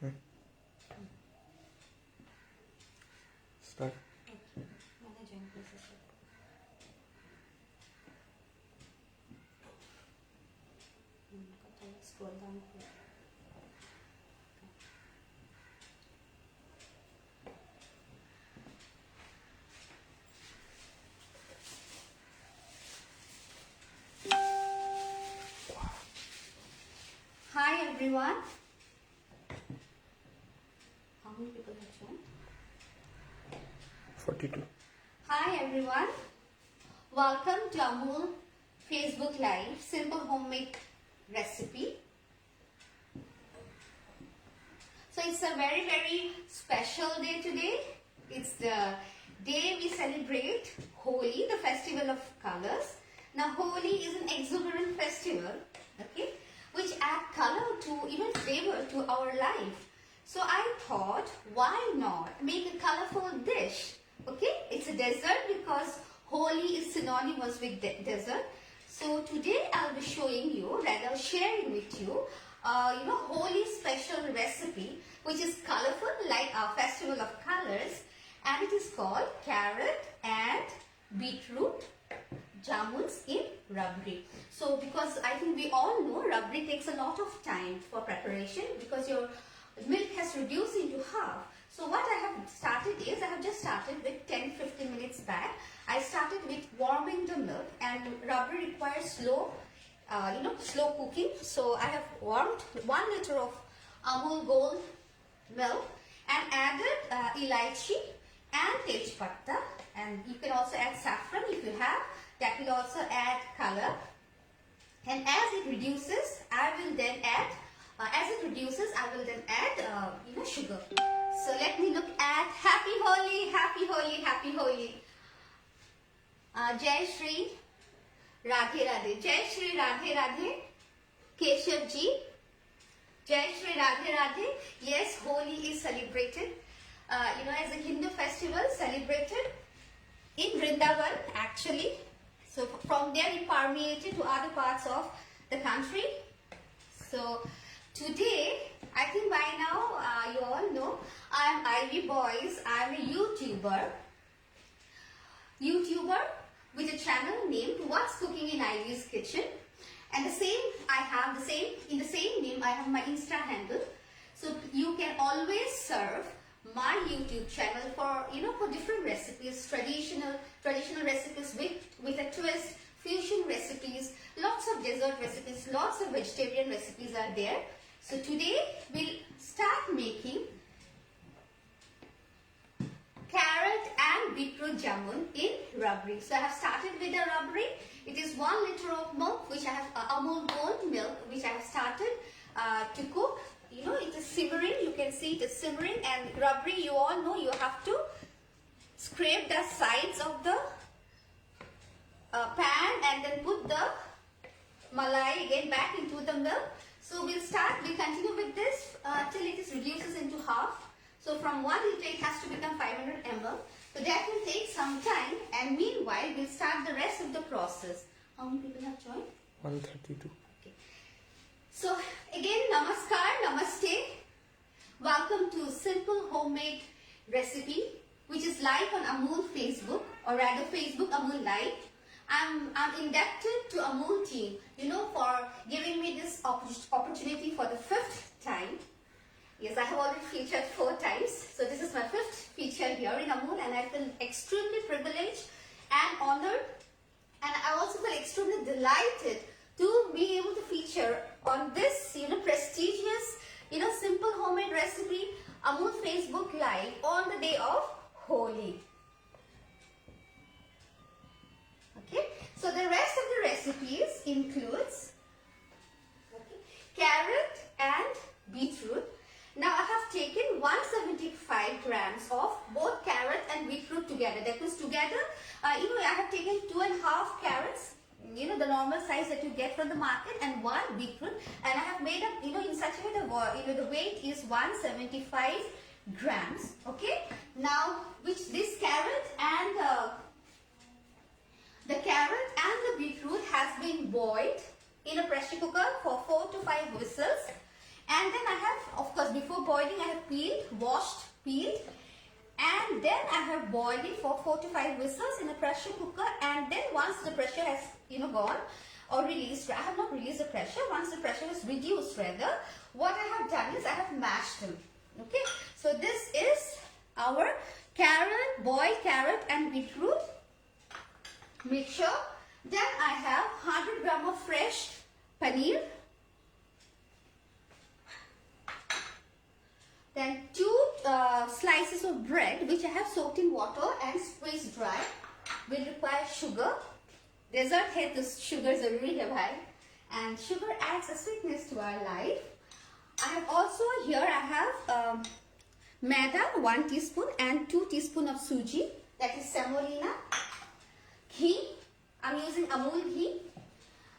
Hmm. Start. Scroll down. Hi everyone. How many people have joined? 42. Hi everyone. Welcome to Amul Facebook Live Simple Homemade Recipe. So it's a very special day today. It's the day we celebrate Holi, the festival of colors. Now Holi is an exuberant festival, okay, which add color to, even flavor to our life. So I thought, why not make a colorful dish? Okay, it's a dessert because Holi is synonymous with dessert. So today I'll be showing you, rather sharing with you, Holi special recipe, which is colorful like our festival of colors, and it is called carrot and beetroot jamuns in rabri. So because I think we all know rabri takes a lot of time for preparation because your milk has reduced into half. So what I have started is, I have just started with 10-15 minutes back. I started with warming the milk, and rabri requires slow cooking. So I have warmed 1 liter of Amul Gold milk and added elaichi and tej patta, and you can also add saffron if you have. That will also add color. And as it reduces, I will then add sugar. So let me look at Happy Holi, Happy Holi, Happy Holi. Jai Shri Radhe Radhe, Jai Shri Radhe Radhe, Keshav ji, Jai Shri Radhe Radhe. Yes, Holi is celebrated, as a Hindu festival celebrated in Vrindavan actually. So from there it permeated to other parts of the country. So today, I think by now you all know, I am Ivy Boys. I am a YouTuber with a channel named What's Cooking in Ivy's Kitchen. And in the same name, I have my Insta handle. So you can always serve my YouTube channel for different recipes, traditional recipes with a twist, fusion recipes, lots of dessert recipes, lots of vegetarian recipes are there. So today we'll start making carrot and beetroot jamun in rabri. So I have started with the rabri. It is 1 liter of milk, which I have Amul Gold milk, which I have started to cook. It is simmering. You can see it is simmering. And rabri, you all know, you have to scrape the sides of the pan and then put the malai again back into the milk. So we'll continue with this till it is reduces into half. So from 1 liter it has to become 500 ml. So that will take some time, and meanwhile we'll start the rest of the process. How many people have joined? 132. Okay. So again, namaskar, namaste. Welcome to Simple Homemade Recipe, which is live on Amul Facebook, or rather Facebook Amul Live. I'm indebted to Amul team, for giving me this opportunity for the 5th time. Yes, I have already featured 4 times. So this is my 5th feature here in Amul, and I feel extremely privileged and honored. And I also feel extremely delighted to be able to feature on this, prestigious, simple homemade recipe, Amul Facebook Live on the day of Holi. Okay, so the rest of the recipes includes carrot and beetroot. Now I have taken 175 grams of both carrot and beetroot together. That means together, I have taken 2.5 carrots, the normal size that you get from the market, and 1 beetroot. And I have made up, in such a way the weight is 175 grams. Okay. Now, this carrot and the beetroot has been boiled in a pressure cooker for 4 to 5 whistles. And then I have, of course, before boiling, I have peeled. And then I have boiled it for 4 to 5 whistles in a pressure cooker. And then once the pressure has, gone or released, I have not released the pressure. Once the pressure is reduced rather, what I have done is I have mashed them. Okay. So this is our boiled carrot and beetroot mixture. Then I have 100 gram of fresh paneer. Then 2 slices of bread which I have soaked in water and squeezed dry. Will require sugar. Dessert hai to sugar zaruri hai bhai. And sugar adds a sweetness to our life. I have also here I have maida 1 teaspoon and 2 teaspoon of suji, that is semolina. Ghee, I'm using Amul ghee.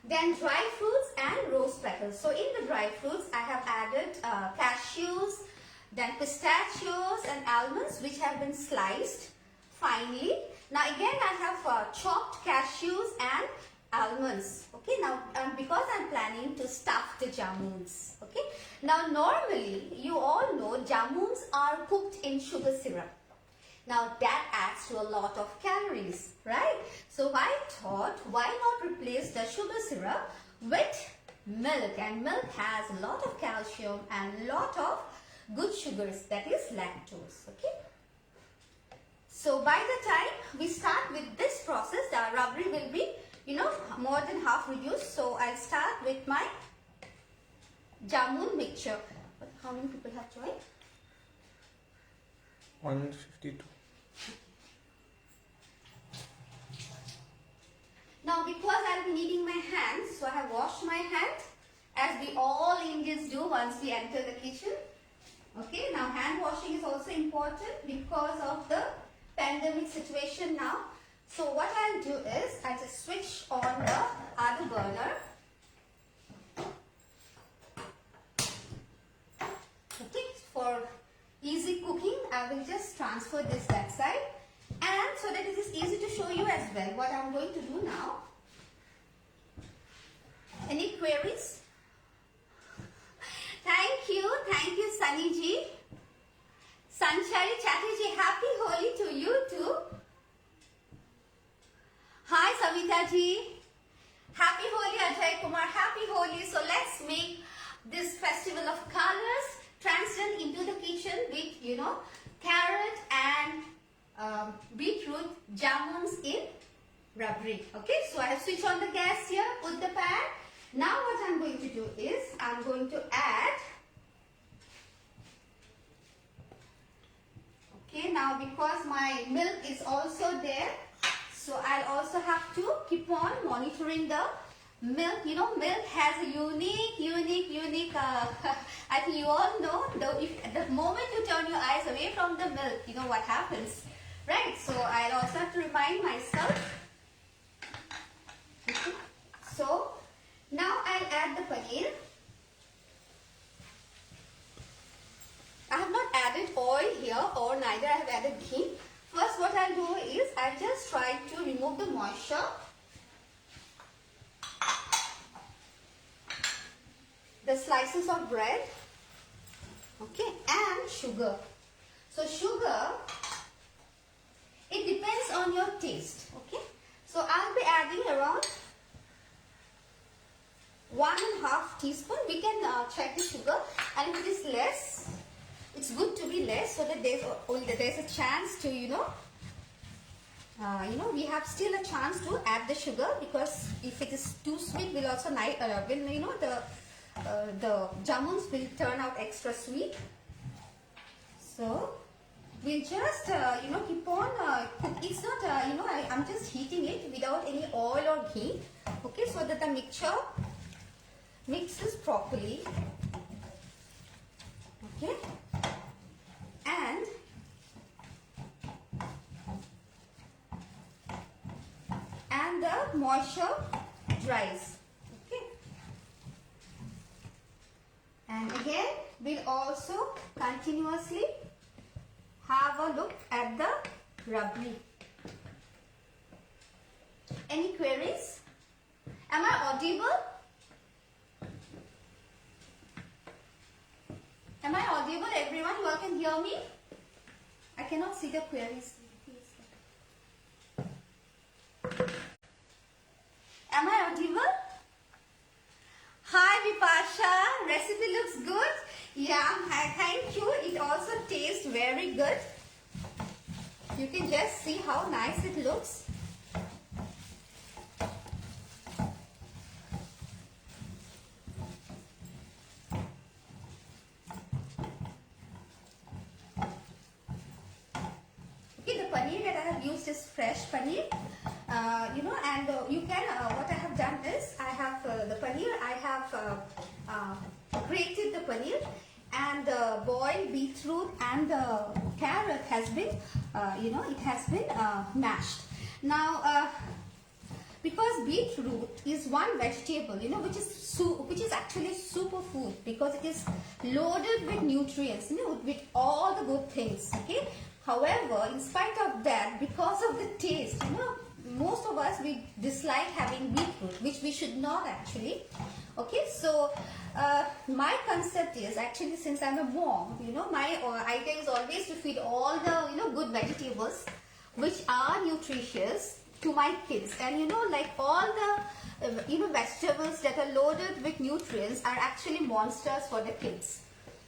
Then dry fruits and rose petals. So in the dry fruits I have added cashews, then pistachios and almonds which have been sliced finely. Now again I have chopped cashews and almonds. Okay, now because I'm planning to stuff the jamuns. Okay, now normally you all know jamuns are cooked in sugar syrup. Now that adds to a lot of calories, right? So I thought, why not replace the sugar syrup with milk? And milk has a lot of calcium and a lot of good sugars, that is lactose. Okay. So by the time we start with this process, the rabri will be, more than half reduced. So I'll start with my jamun mixture. But how many people have joined? 152. Now because I'll be needing my hands, so I have washed my hands as we all Indians do once we enter the kitchen. Okay, now hand washing is also important because of the pandemic situation now. So what I'll do is I'll just switch on the other burner. Okay, for easy cooking, I will just transfer this that side, and so that it is easy to show you as well what I'm going to do now. Any queries? Thank you Sunny ji. Sanchari Chatterjee, happy Holi to you too. Hi Savita ji. Happy Holi Ajay Kumar, happy Holi. So let's make this festival of colors transcend into the kitchen with, carrot and beetroot jamuns in rabri. Okay, so I have switched on the gas here, put the pan. Now what I'm going to do is I'm going to add. Okay, now because my milk is also there, so I'll also have to keep on monitoring the milk. Milk has a unique I think you all know, the moment you turn your eyes away from the milk, what happens, right? So I'll also have to remind myself. Okay. So now I'll add the paneer. I have not added oil here, or neither I have added ghee. First what I'll do is I'll just try to remove the moisture. The slices of bread, okay, and sugar. So sugar, it depends on your taste, okay. So I'll be adding around 1.5 teaspoon. We can check the sugar, and if it is less, it's good to be less so that there's a chance to, we have still a chance to add the sugar, because if it is too sweet, we'll also the jamuns will turn out extra sweet. So we'll just keep on it's not I'm just heating it without any oil or ghee, okay, so that the mixture mixes properly, okay, and the moisture dries. And again, we'll also continuously have a look at the rabri. Any queries? Am I audible? audible, everyone? You all can hear me? I cannot see the queries. Am I audible? Hi Vipasha, recipe looks good. Yeah, thank you. It also tastes very good. You can just see how nice it looks. Okay, the paneer that I have used is fresh paneer. And you can, what I have done is, I have the paneer, I have grated the paneer, and boiled beetroot and carrot has been, it has been mashed. Now, because beetroot is one vegetable, which is actually superfood, because it is loaded with nutrients, with all the good things. Okay. However, in spite of that, because of the taste, most of us, we dislike having beetroot, which we should not actually. Okay, so my concept is actually, since I'm a mom, my idea is always to feed all the good vegetables which are nutritious to my kids. And like all the vegetables that are loaded with nutrients are actually monsters for the kids.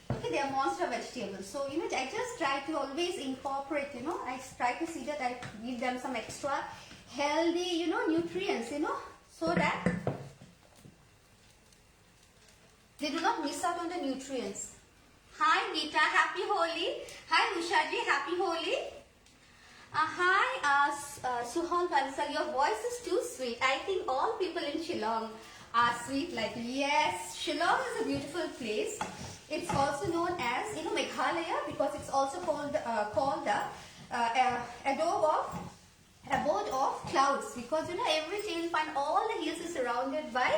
Okay, they are monster vegetables. So I just try to always incorporate, I try to see that I give them some extra healthy nutrients, so that they do not miss out on the nutrients. Hi Nita, happy Holi. Hi Ushaji, happy Holi. Hi Suhan Bansal, your voice is too sweet. I think all people in Shillong are sweet like you. Yes, Shillong is a beautiful place. It's also known as Meghalaya, because it's also called the abode of clouds, because everything, you'll find all the hills is surrounded by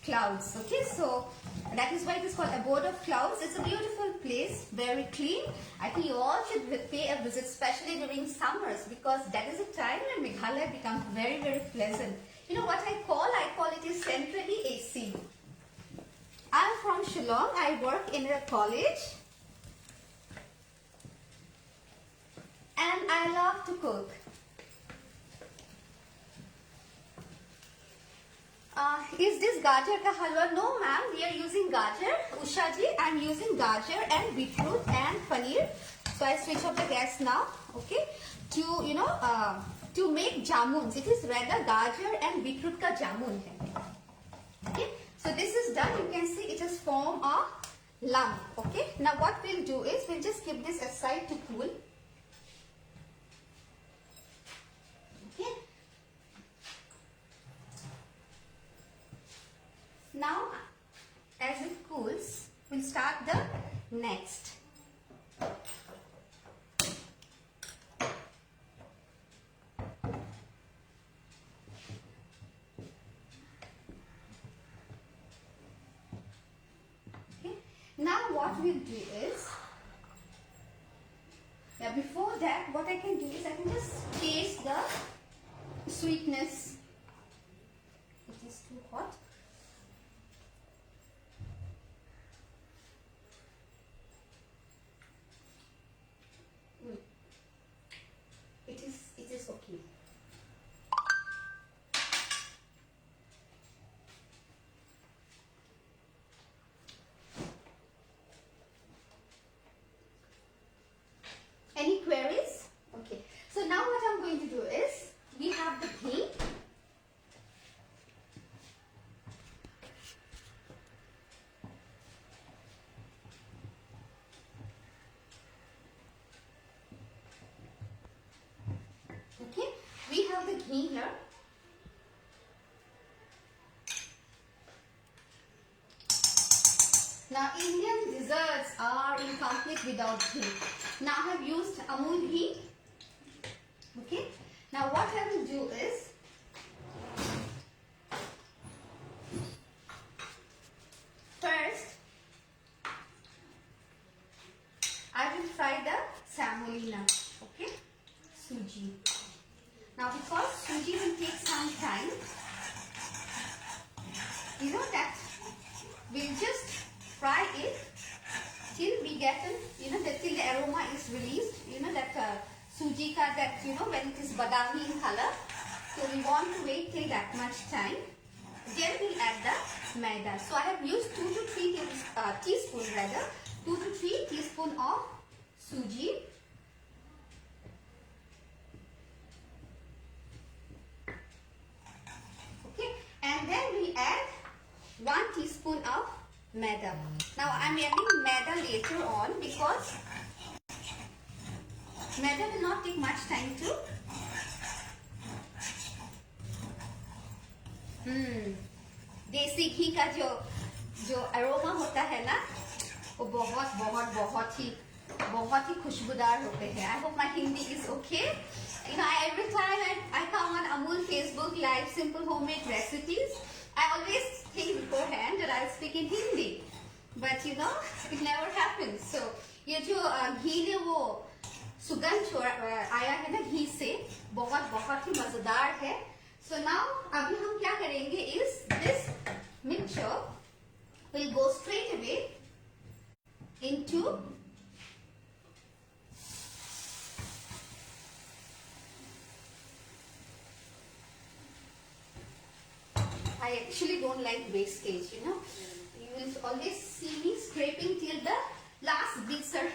clouds. Okay, so that is why it is called abode of clouds. It's a beautiful place, very clean. I think you all should pay a visit, especially during summers, because that is a time when Meghalaya becomes very, very pleasant. What I call it is centrally AC. I'm from Shillong. I work in a college, and I love to cook. Is this gajar ka halwa? No ma'am, we are using gajar. Usha ji, I am using gajar and beetroot and paneer. So I switch off the gas now, okay, to make jamuns. It is rather gajar and beetroot ka jamun hai. Okay, so this is done. You can see it has formed a lump. Okay, now what we'll do is, we'll just keep this aside to cool. Okay. Now, as it cools, we'll start the next. Okay. Now what we'll do is, before that, what I can do is, I can just taste the sweetness. It is too hot. It is okay. Any queries? Okay. So now what I'm going to do is, we have the ghee. Okay, we have the ghee here. Now Indian desserts are incomplete without ghee. Now I have used Amul ghee. Okay, now what I will do is, first I will fry the semolina. Okay, suji. Now because suji will take some time, that we'll just fry it till we get till the aroma is released. That suji ka, that when it is badami in color. So we want to wait till that much time. Then we'll add the maida. So I have used 2 to 3 teaspoons rather. 2 to 3 teaspoon of suji. Okay, and then we add 1 teaspoon of maida. Now I am adding maida later on because maida will not take much time to देसी घी का जो aroma होता है ना, वो बहुत बहुत बहुत ही खुशबूदार होते हैं. I hope my Hindi is okay. Every time I come on Amul Facebook Live Simple Homemade Recipes, I always think beforehand that I'll speak in Hindi, but it never happens. So ये जो घी ने वो सुगंध आया है ना घी से, बहुत ही मजेदार है. So now अभी हम क्या करेंगे is this mixture will go straight away into I actually don't like wastage, You will always see me scraping till the last bits are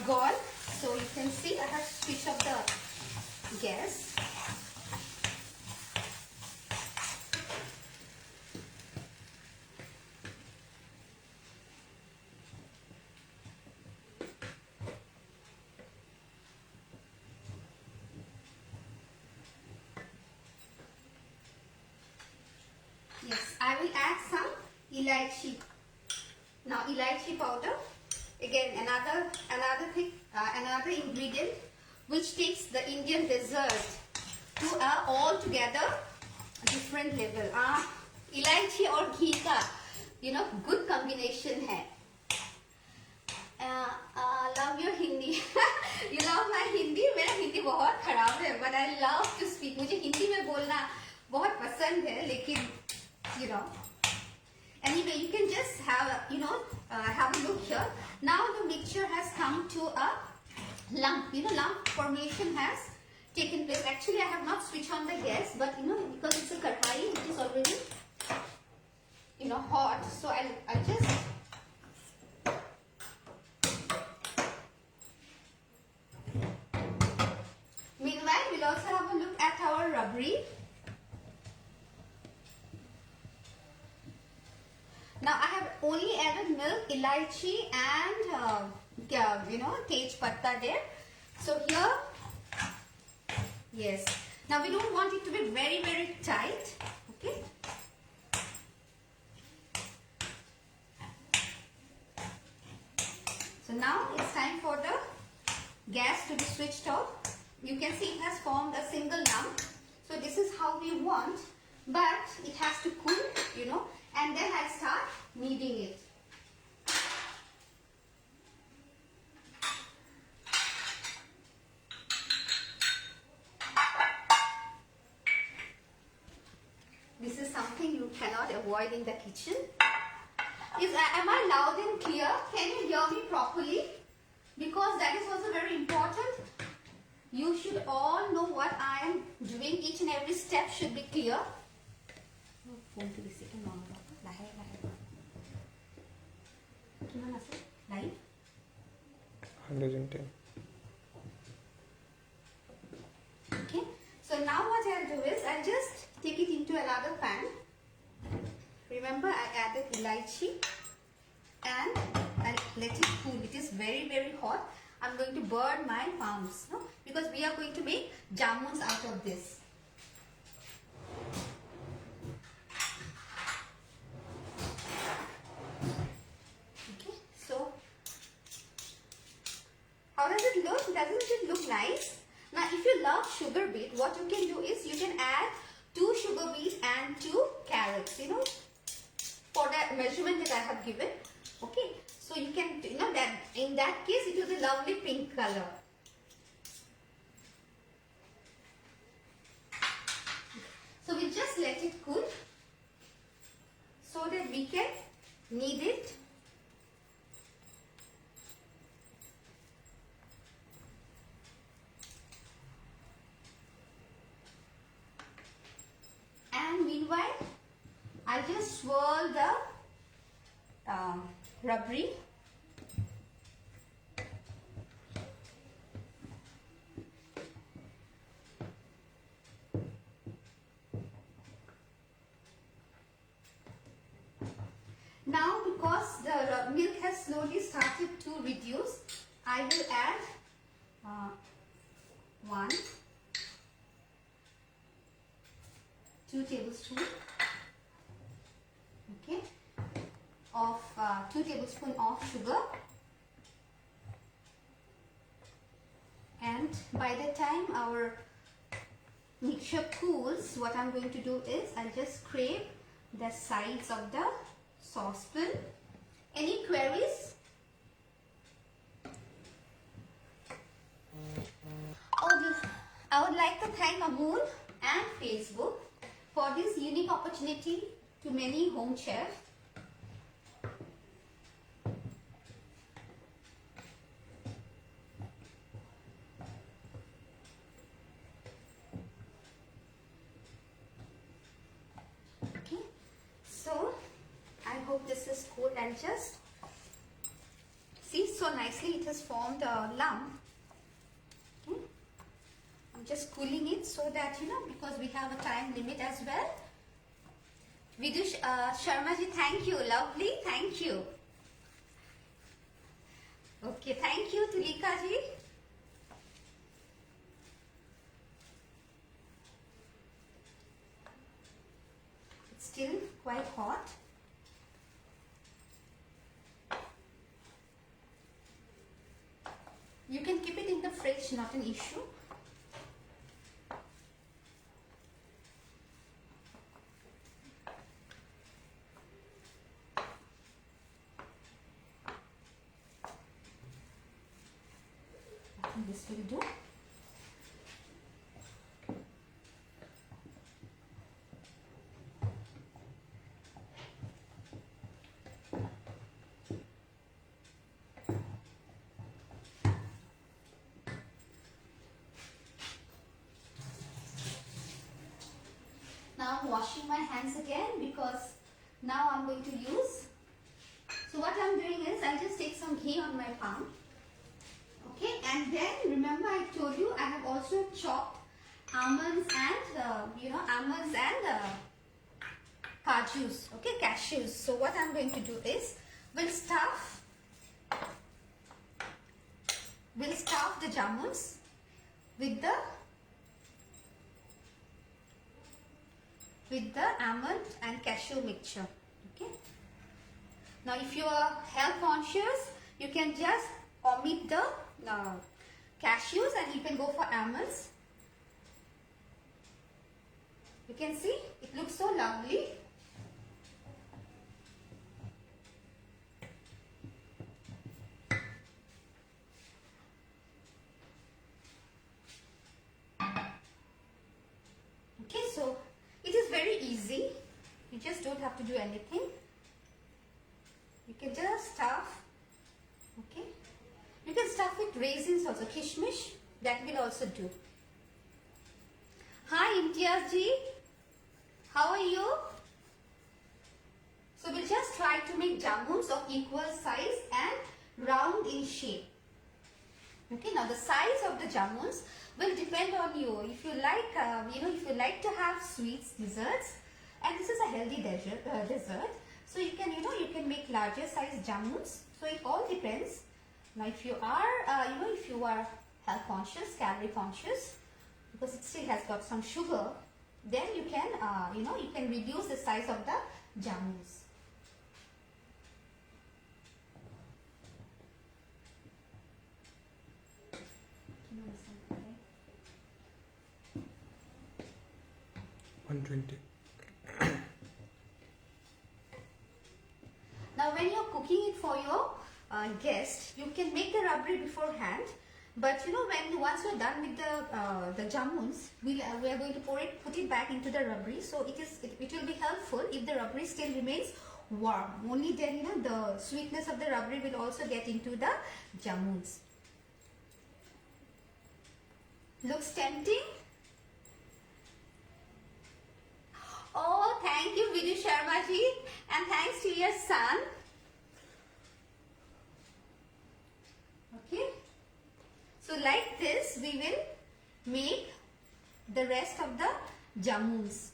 gone. So you can see I have switched off the gas. Yes, I will add some elaichi. Now elaichi powder, again another thing, another ingredient which takes the Indian dessert to a altogether different level. Elaichi और घी का good combination है. Love your Hindi. You love my Hindi. मेरा हिंदी बहुत खराब है, but I love to speak. मुझे हिंदी में बोलना बहुत पसंद है, लेकिन anyway, you can just have have a look here. Now the mixture has come to a lump. Lump formation has taken place. Actually, I have not switched on the gas, but because it's a kadhai, it is already hot. So I'll just meanwhile we'll also have a look at our rabri. Now I have only added milk, elaichi and tej patta there. So here, yes. Now we don't want it to be very tight. Okay. So now it's time for the gas to be switched off. You can see it has formed a single lump. So this is how we want, but it has to cool, and then I start kneading it. This is something you cannot avoid in the kitchen. Am I loud and clear? Can you hear me properly? Because that is also very important. You should all know what I am doing. Each and every step should be clear. Phone to be sitting on. Live? 110. Okay. So now what I'll do is I'll just take it into another pan. Remember I added elaichi and I'll let it cool. It is very hot. I'm going to burn my palms, because we are going to make jamuns out of this. Okay, so how does it look? Doesn't it look nice? Now if you love sugar beet, what you can do is you can add 2 sugar beets and 2 carrots, for that measurement that I have given. Okay, so you can, that in that case it will be lovely pink color. So we just let it cool so that we can knead it just swirl the rubbery. Now, because the milk has slowly started to reduce, I will add 2 tablespoons, okay, of 2 tablespoons of sugar, and by the time our mixture cools, what I'm going to do is I'll just scrape the sides of the saucepan. Any queries? I would like to thank Amul and Facebook for this unique opportunity to many home chefs. Okay, so I hope this is cool and just see so nicely it has formed a lump. Okay. I'm just cooling it so that because we have a time limit as well. Vidush Sharma ji, thank you, lovely, thank you. Okay, thank you Tulika ji. It's still quite hot. You can keep it in the fridge, not an issue. I think this will do. Now I'm washing my hands again because now I'm going to use. So what I'm doing is I'll just take some ghee on my palm. Okay, and then remember I told you I have also chopped almonds and kajus. Okay, cashews. So what I'm going to do is we'll stuff the jamuns with the almond and cashew mixture. Okay. Now, if you are health conscious, you can just omit the cashews and you can go for almonds. You can see it looks so lovely. Okay, so it is very easy. You just don't have to do anything. You can just stuff. Okay. You can stuff with raisins also, kishmish. That will also do. Hi Imtiaz ji. How are you? So we'll just try to make jamuns of equal size and round in shape. Okay. Now the size of the jamuns will depend on you. If you like, if you like to have sweets, desserts, and this is a healthy dessert, so you can, you can make larger size jamuns. So it all depends. Now, if you are, if you are health conscious, calorie conscious, because it still has got some sugar, then you can, you can reduce the size of the jamuns. $120. Now, when you're cooking it for your guest, you can make the rabri beforehand. But once you're done with the jamuns, we are going to put it back into the rabri. So it will be helpful if the rabri still remains warm. Only then the sweetness of the rabri will also get into the jamuns. Looks tempting. Oh, thank you, Vidhu Sharma ji, and thanks to your son. Okay. So like this, we will make the rest of the jamuns.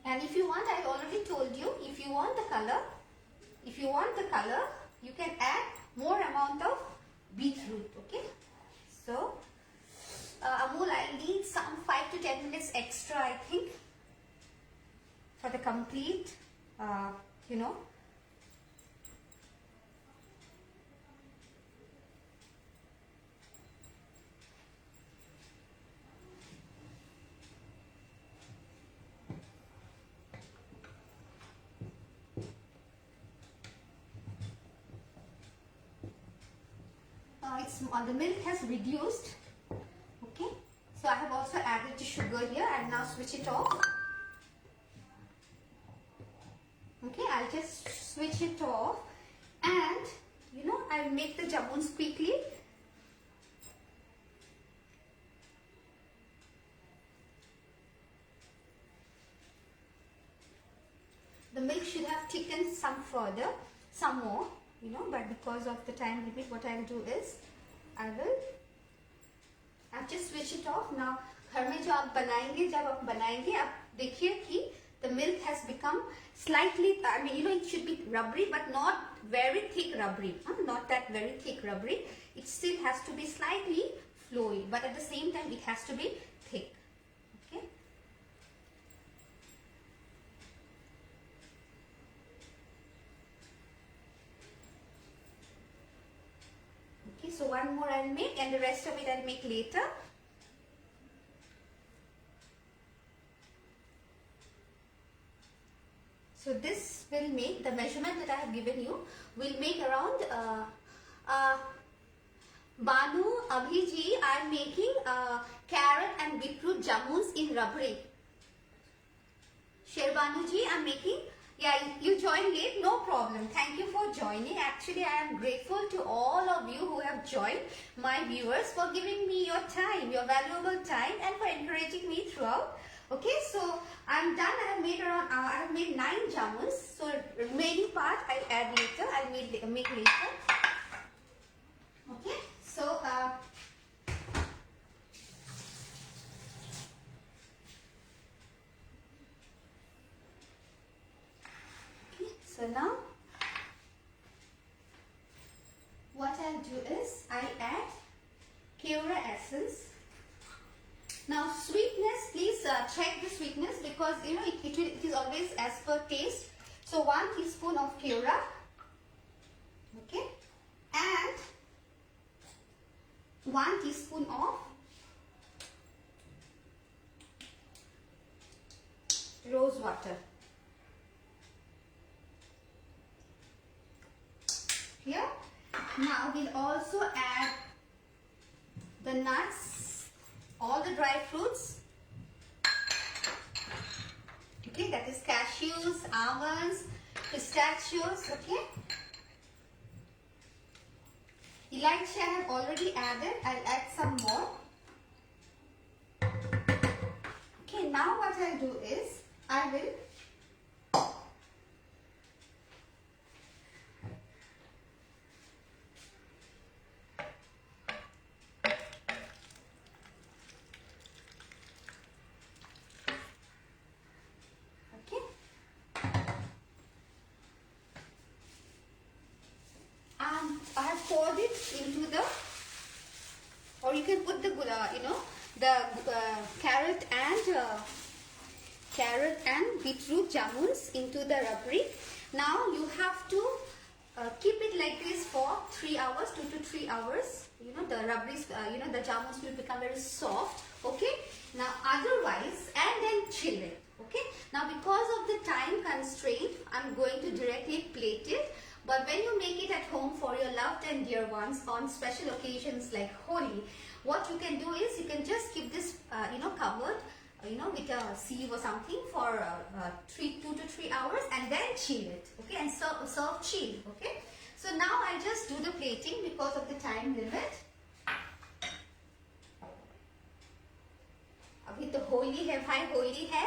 And if you want, I already told you, if you want the color, you can add more amount of beetroot. Okay. So, Amul, I'll need some 5 to 10 minutes extra, I think, for the complete, you know. The milk has reduced. Okay, so I have also added the sugar here. I'll now switch it off. Okay, I'll just switch it off, and you know, I'll make the jamuns quickly. The milk should have thickened some more, you know, but because of the time limit, what I'll do is I'll just switch it off. Now घर में जो आप बनाएंगे आप देखिए कि the milk has become slightly, I mean, you know, it should be rubbery but not very thick rubbery, not that very thick rubbery. It still has to be slightly flowy, but at the same time it has to be thick. Okay. Okay, so one more I'll make, and the rest of it I'll make later. So this will make, the measurement that I have given you will make around Banu, Abhiji are making carrot and beetroot jamuns in rabri. Sherbanu ji, I'm making, yeah, you joined late, no problem. Thank you for joining. Actually, I am grateful to all of you who have joined, my viewers, for giving me your time, your valuable time, and for encouraging me throughout. Okay, so I'm done. I have made around, I have made 9 jamuns. So remaining part I'll add later. I'll make later. Okay, so so now what I'll do is I'll add Keora essence. Now sweetness, please check the sweetness, because you know it is always as per taste. So 1 teaspoon of Keora, okay, and 1 teaspoon of rose water. Here, now we'll also add the nuts, all the dry fruits. Okay, that is cashews, almonds, pistachios. Okay. Elaichi I have already added. I'll add some more. Okay, now what I'll do is I will I have poured it into the, or you can put the you know, the carrot and beetroot jamuns into the rabri. Now you have to keep it like this for 3 hours, 2 to 3 hours. You know, the rabris, you know, the jamuns will become very soft. Okay. Now otherwise, and then chill it. Okay. Now because of the time constraint, I'm going to directly plate it. But when you make it at home for your loved and dear ones on special occasions like Holi, what you can do is you can just keep this, you know, covered, you know, with a sieve or something for 2 to 3 hours, and then chill it, okay, and serve chilled, okay. So now I'll just do the plating because of the time limit. Holi है भाई, होली है।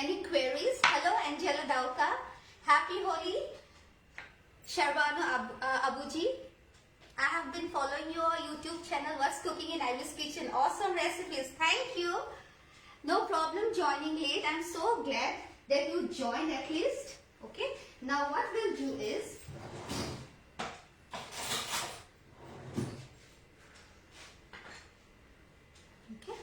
Any queries? Hello, Angela Dauka. Happy Holi. Sharvano Abuji. I have been following your YouTube channel, What's Cooking in Ivy's Kitchen. Awesome recipes. Thank you. No problem joining late. I'm so glad that you joined at least. Okay. Now what we'll do is, okay.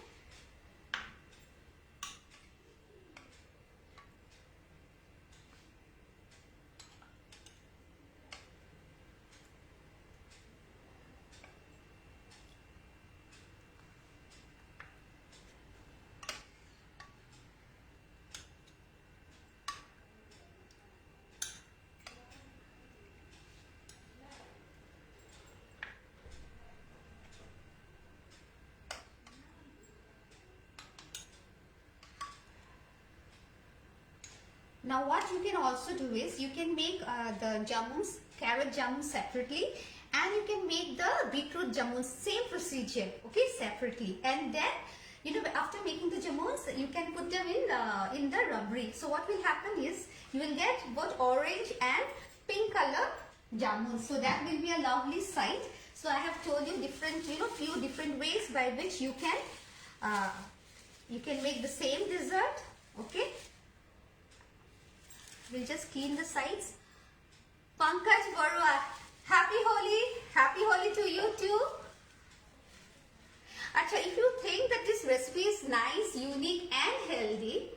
Now what you can also do is you can make the jamuns, carrot jamun separately, and you can make the beetroot jamuns, same procedure, okay, separately. And then, you know, after making the jamuns, you can put them in the rabri. So what will happen is you will get both orange and pink color jamuns. So that will be a lovely sight. So I have told you different, you know, few different ways by which you can make the same dessert, okay. We'll just clean the sides. Pankaj Barua, happy Holi to you too. Acha, if you think that this recipe is nice, unique and healthy,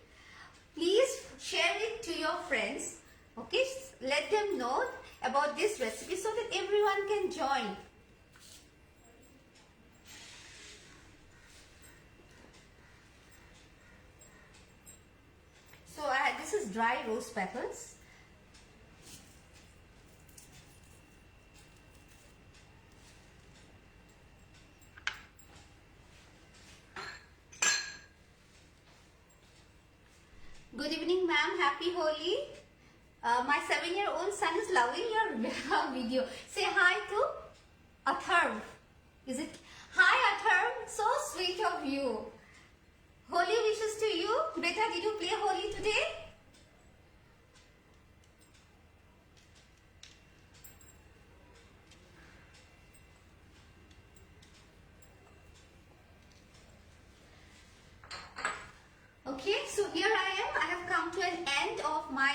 please share it to your friends. Okay, let them know about this recipe so that everyone can join. So this is dry rose petals. Good evening, ma'am. Happy Holi. My 7-year-old son is loving your video. Say hi to Atharv. Is it? Hi Atharv. So sweet of you. Holi wishes to you. Beta, did you play Holi today? Okay, so here I am. I have come to an end of my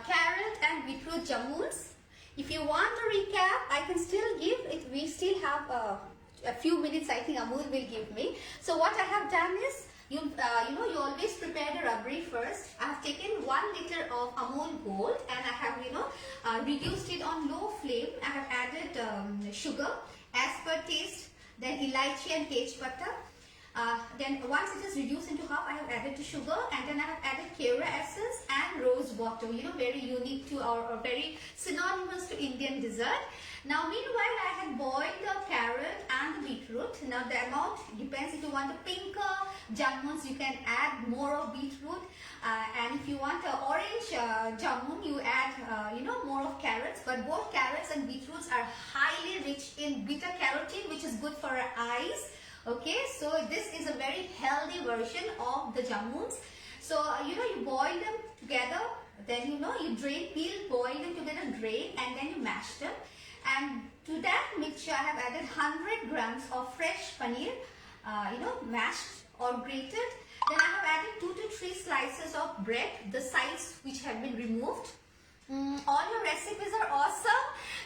carrot and beetroot jamuns. If you want to recap, I can still give it. We still have a few minutes. I think Amul will give me. So what I have done is, you always prepare the rabri first. I have taken 1 liter of Amul Gold and I have reduced it on low flame. I have added sugar as per taste, then elaichi and tej pata. Then once it is reduced into half, I have added to sugar, and then I have added kera essence and rose water. You know, very unique to or very synonymous to Indian dessert. Now meanwhile, I had boiled the carrot and the beetroot. Now the amount depends. If you want the pinker jamuns, you can add more of beetroot, and if you want the orange jamun, you add more of carrots. But both carrots and beetroots are highly rich in beta carotene, which is good for our eyes. Okay, so this is a very healthy version of the jamuns. So you boil them together, then you drain, peel, boil them together, drain, and then you mash them. And to that mixture, I have added 100 grams of fresh paneer, mashed or grated. Then I have added 2 to 3 slices of bread, the sides which have been removed. All your recipes are awesome.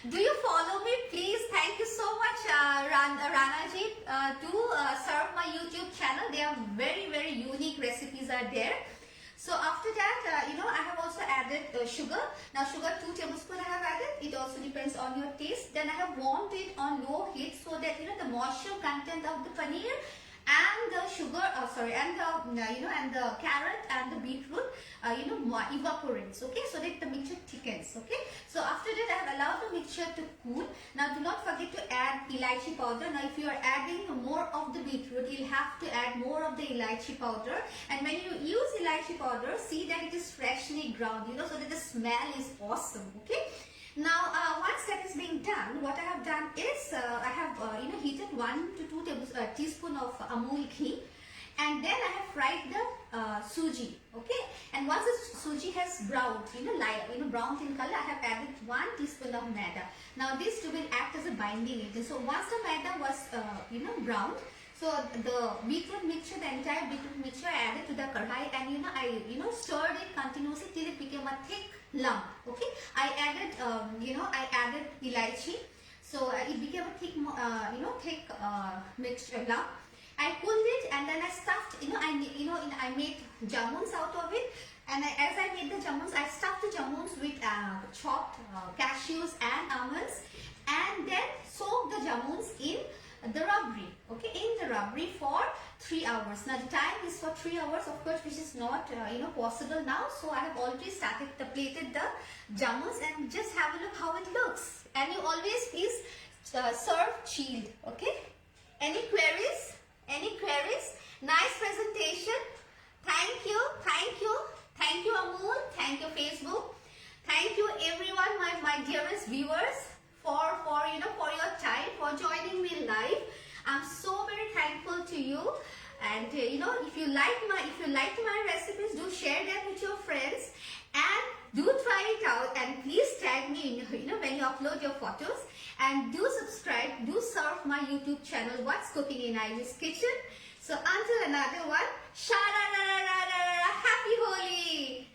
Do you follow me, please? Thank you so much, Ranaji, to serve my YouTube channel. They are very, very unique recipes are there. So after that, I have also added sugar. Now sugar 2 tablespoons I have added. It also depends on your taste. Then I have warmed it on low heat so that the moisture content of the paneer and the sugar, and the and the carrot and the beetroot, evaporates. Okay, so that the mixture thickens. Okay, so after that I have allowed the mixture to cool. Now do not forget to add elaichi powder. Now if you are adding more of the beetroot, you'll have to add more of the elaichi powder. And when you use elaichi powder, see that it is freshly ground. So that the smell is awesome. Okay. Now, once that is being done, what I have done is I have heated 1 to 2 teaspoon of Amul ghee, and then I have fried the suji. Okay, and once the suji has browned, browned in color, I have added 1 teaspoon of maida. Now this will act as a binding agent. So once the maida was browned, so the beetroot mixture, the entire beetroot mixture, I added to the kadhai, and I stirred it continuously till it became a thick lump. Okay, I added elaichi, so it became a thick thick mixture lump. I cooled it, and then I stuffed. I made jamuns out of it, and as I made the jamuns, I stuffed the jamuns with chopped cashews and almonds, and then soaked the jamuns in the rabri. Okay, in the rabri for 3 hours. Now the time is for 3 hours, of course, which is not possible now. So I have already plated the jamuns, and just have a look how it looks. And you always please serve chilled. Okay. Any queries? Any queries? Nice presentation. Thank you. Thank you. Thank you, Amul. Thank you, Facebook. Thank you, everyone, my dearest viewers, for your time, for joining me live. I'm so very thankful to you. And if you liked my recipes, do share them with your friends, and do try it out, and please tag me when you upload your photos, and do subscribe, do serve my YouTube channel, What's Cooking in Ivy's Kitchen. So until another one, Happy Holi!